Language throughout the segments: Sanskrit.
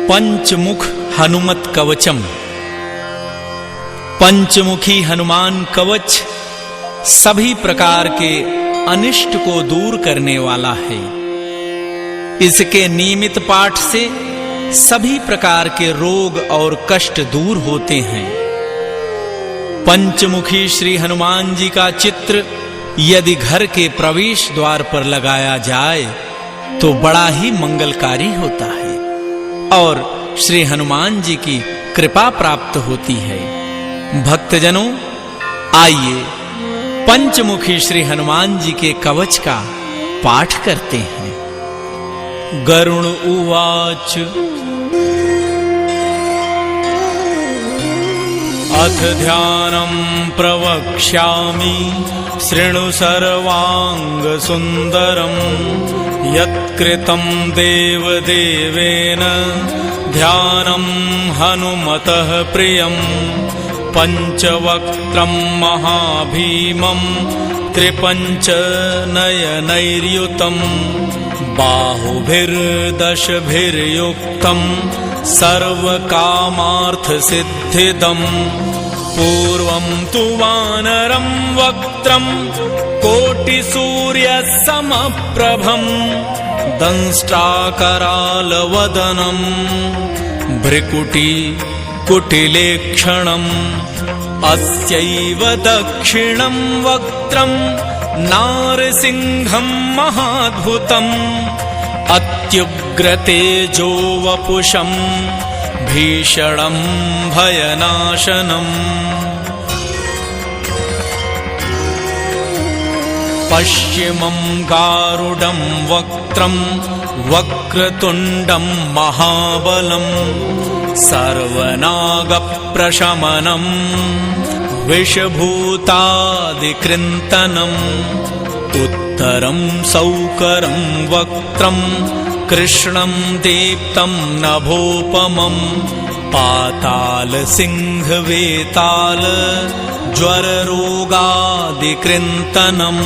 पंचमुख हनुमत कवचम। पंचमुखी हनुमान कवच सभी प्रकार के अनिष्ट को दूर करने वाला है। इसके नियमित पाठ से सभी प्रकार के रोग और कष्ट दूर होते हैं। पंचमुखी श्री हनुमान जी का चित्र यदि घर के प्रवेश द्वार पर लगाया जाए तो बड़ा ही मंगलकारी होता है और श्री हनुमान जी की कृपा प्राप्त होती है। भक्तजनों, आइए पंचमुखी श्री हनुमान जी के कवच का पाठ करते हैं। गरुण उवाच अथ ध्यानं प्रवक्ष्यामि शृणु सर्वांग सुंदरम यत्कृतं देवदेवेन ध्यानं हनुमतः प्रियं पंचवक्त्रं महाभीमं त्रिपञ्चनयनैर्युतं बाहुभिर्दशभिर्युक्तं सर्वकामार्थसिद्धिदं पूर्वं तु वानरं वक्त्रं कोटिसूर्यसमप्रभं दंष्ट्राकरालवदनं भ्रिकुटिकुटिलेक्षणम् अस्यैव दक्षिणं वक्त्रं नारसिंहं महाद्भुतम् अत्युग्रतेजो वपुषं भीषणं भयनाशनम् पश्चिमं गारुडं वक्त्रं वक्रतुण्डं महाबलं सर्वनागप्रशमनं विषभूतादिकृन्तनम् उत्तरं सौकरं वक्त्रं कृष्णं दीप्तं नभोपमं पातालसिंहवेताल ज्वररोगादिकृन्तनम्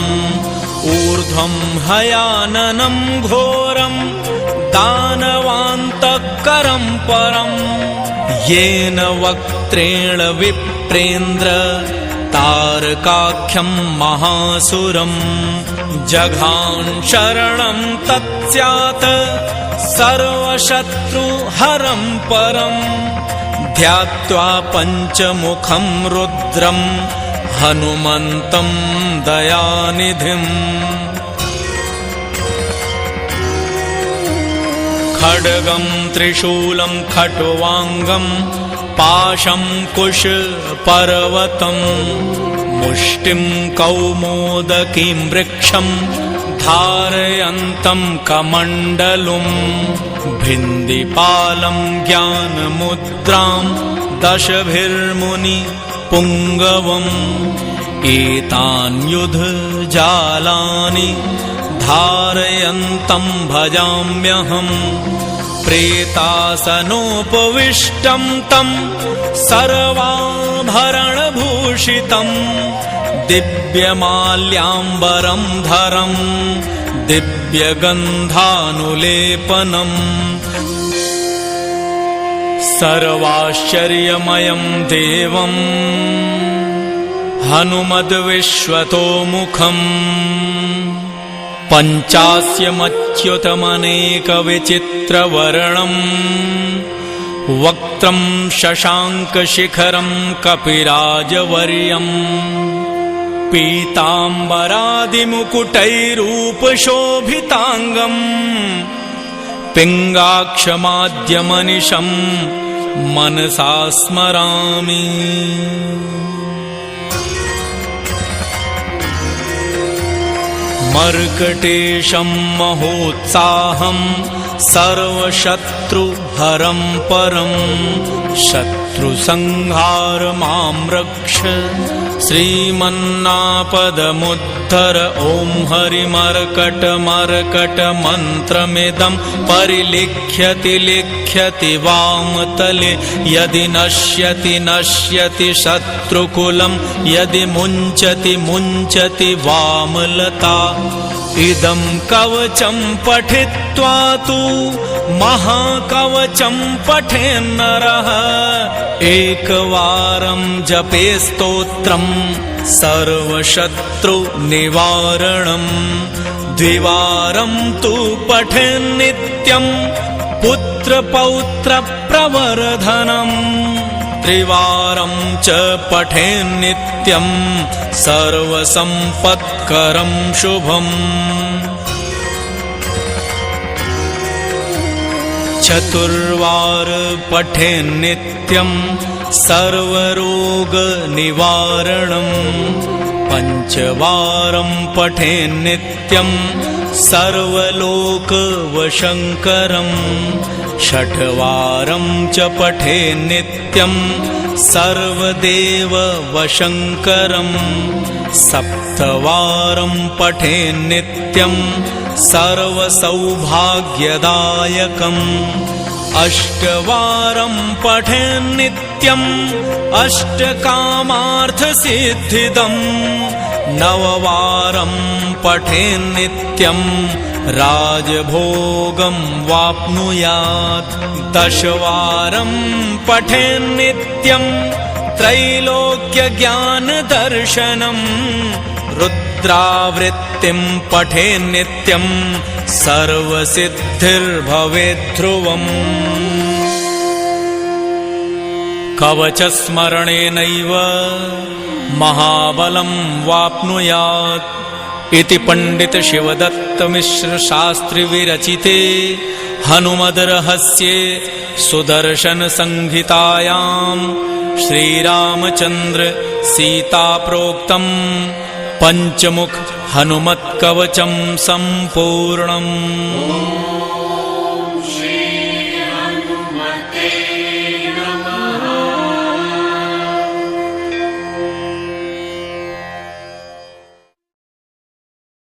ऊर्ध्वं हयाननं घोरं दानवान्तकरं परं येन वक्त्रेण विप्रेन्द्र तारकाख्यं महासुरं जघान शरणं तत्स्यात् सर्वशत्रुहरं परं ध्यात्वा पंचमुखं रुद्रं हनुमन्तं दयानिधिम् खड्गं त्रिशूलं खट्वांगं पाशं कुशपर्वतं मुष्टिं कौमोदकीं वृक्षं धारयन्तं कमण्डलुं भिन्दिपालं ज्ञानमुद्रां दशभिर्मुनि पुङ्गवम् एतान्युधजालानि धारयन्तं भजाम्यहम् प्रेतासनोपविष्टं तं सर्वाभरणभूषितं दिव्यमाल्याम्बरं धरं दिव्यगन्धानुलेपनम् सर्वाश्चर्यमयं देवं हनुमद्विश्वतोमुखम् पञ्चास्यमच्युतमनेकविचित्रवर्णं वक्त्रं शशाङ्कशिखरं कपिराजवर्यं पीताम्बरादिमुकुटैरूपशोभिताङ्गं पिङ्गाक्षमाद्यमनिशं मनसा स्मरामि। मर्कटेशं महोत्साहं सर्वशत्रुहरं परं शत्रुसंहार मां रक्ष श्रीमन्नापदमुद्धर ॐ हरिमर्कटमर्कटमन्त्रमिदं परिलिख्यति लिख्यति वामतले यदि नश्यति नश्यति शत्रुकुलं यदि मुञ्चति मुञ्चति वामलता इदं कवचं पठित्वा तु महाकवचं पठेन्नरः एकवारं जपे स्तोत्रं सर्वशत्रुनिवारणं द्विवारं तु पठेन्नित्यं पुत्रपौत्रप्रवर्धनम् त्रिवारं च पठेन्नित्यं सर्वसम्पत्करं शुभम् चतुर्वार पठेन्नित्यं सर्वरोगनिवारणम् पञ्चवारं पठेन्नित्यं सर्वलोकवशङ्करम् षट्वारं च पठेन्नित्यं सर्वदेववशङ्करम् सप्तवारं पठेन्नित्यं सर्वसौभाग्यदायकम् अष्टवारं पठेन्नित्यं अष्टकामार्थसिद्धिदम् नववारं पठेन्नित्यं राजभोगं वाप्नुयात् दशवारं पठेन्नित्यं त्रैलोक्यज्ञानदर्शनम् रुद्रावृत्तिं पठेन्नित्यं सर्वसिद्धिर्भवेद्ध्रुवम् कवचस्मरणेनैव महाबलं वाप्नुयात् इति पंडित शिवदत्त मिश्र शास्त्री विरचिते हनुमद्रहस्ये सुदर्शन संहितायां श्रीरामचंद्र सीता प्रोक्तं पंचमुख हनुमत्कवचं संपूर्णम्। श्री हनुमते